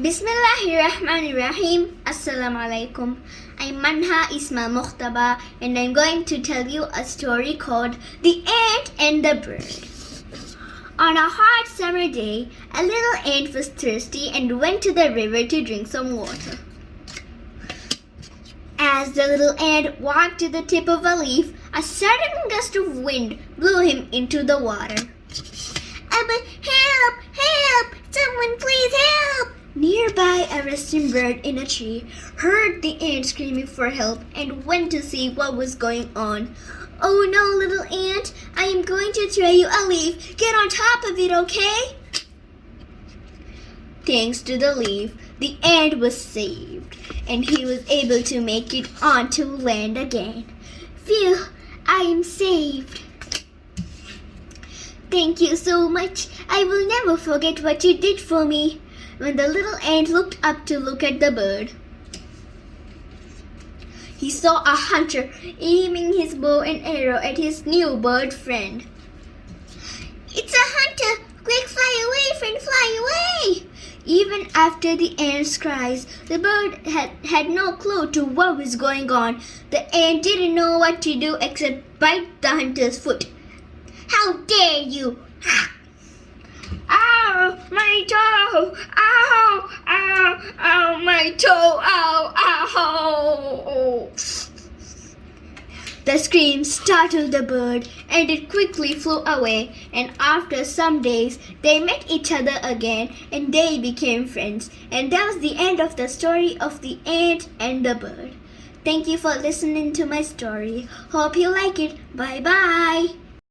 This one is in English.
Bismillahirrahmanirrahim. Assalamu alaikum. I'm Manha Ismail Mukhtaba and I'm going to tell you a story called The Ant and the Bird. On a hot summer day, a little ant was thirsty and went to the river to drink some water. As the little ant walked to the tip of a leaf, a sudden gust of wind blew him into the water. Help! Help! Someone please help! Nearby, a resting bird in a tree heard the ant screaming for help and went to see what was going on. Oh no, little ant, I am going to throw you a leaf. Get on top of it, okay? Thanks to the leaf, the ant was saved and he was able to make it onto land again. Phew, I am saved. Thank you so much. I will never forget what you did for me. When the little ant looked up to look at the bird, he saw a hunter aiming his bow and arrow at his new bird friend. It's a hunter! Quick, fly away, friend, fly away! Even after the ant's cries, the bird had no clue to what was going on. The ant didn't know what to do except bite the hunter's foot. How dare you! Ow, my toe! Ow, ow, ow, my toe! Ow, ow! The scream startled the bird and it quickly flew away, and after some days they met each other again and they became friends. And that was the end of the story of the ant and the bird. Thank you for listening to my story. Hope you like it. Bye bye.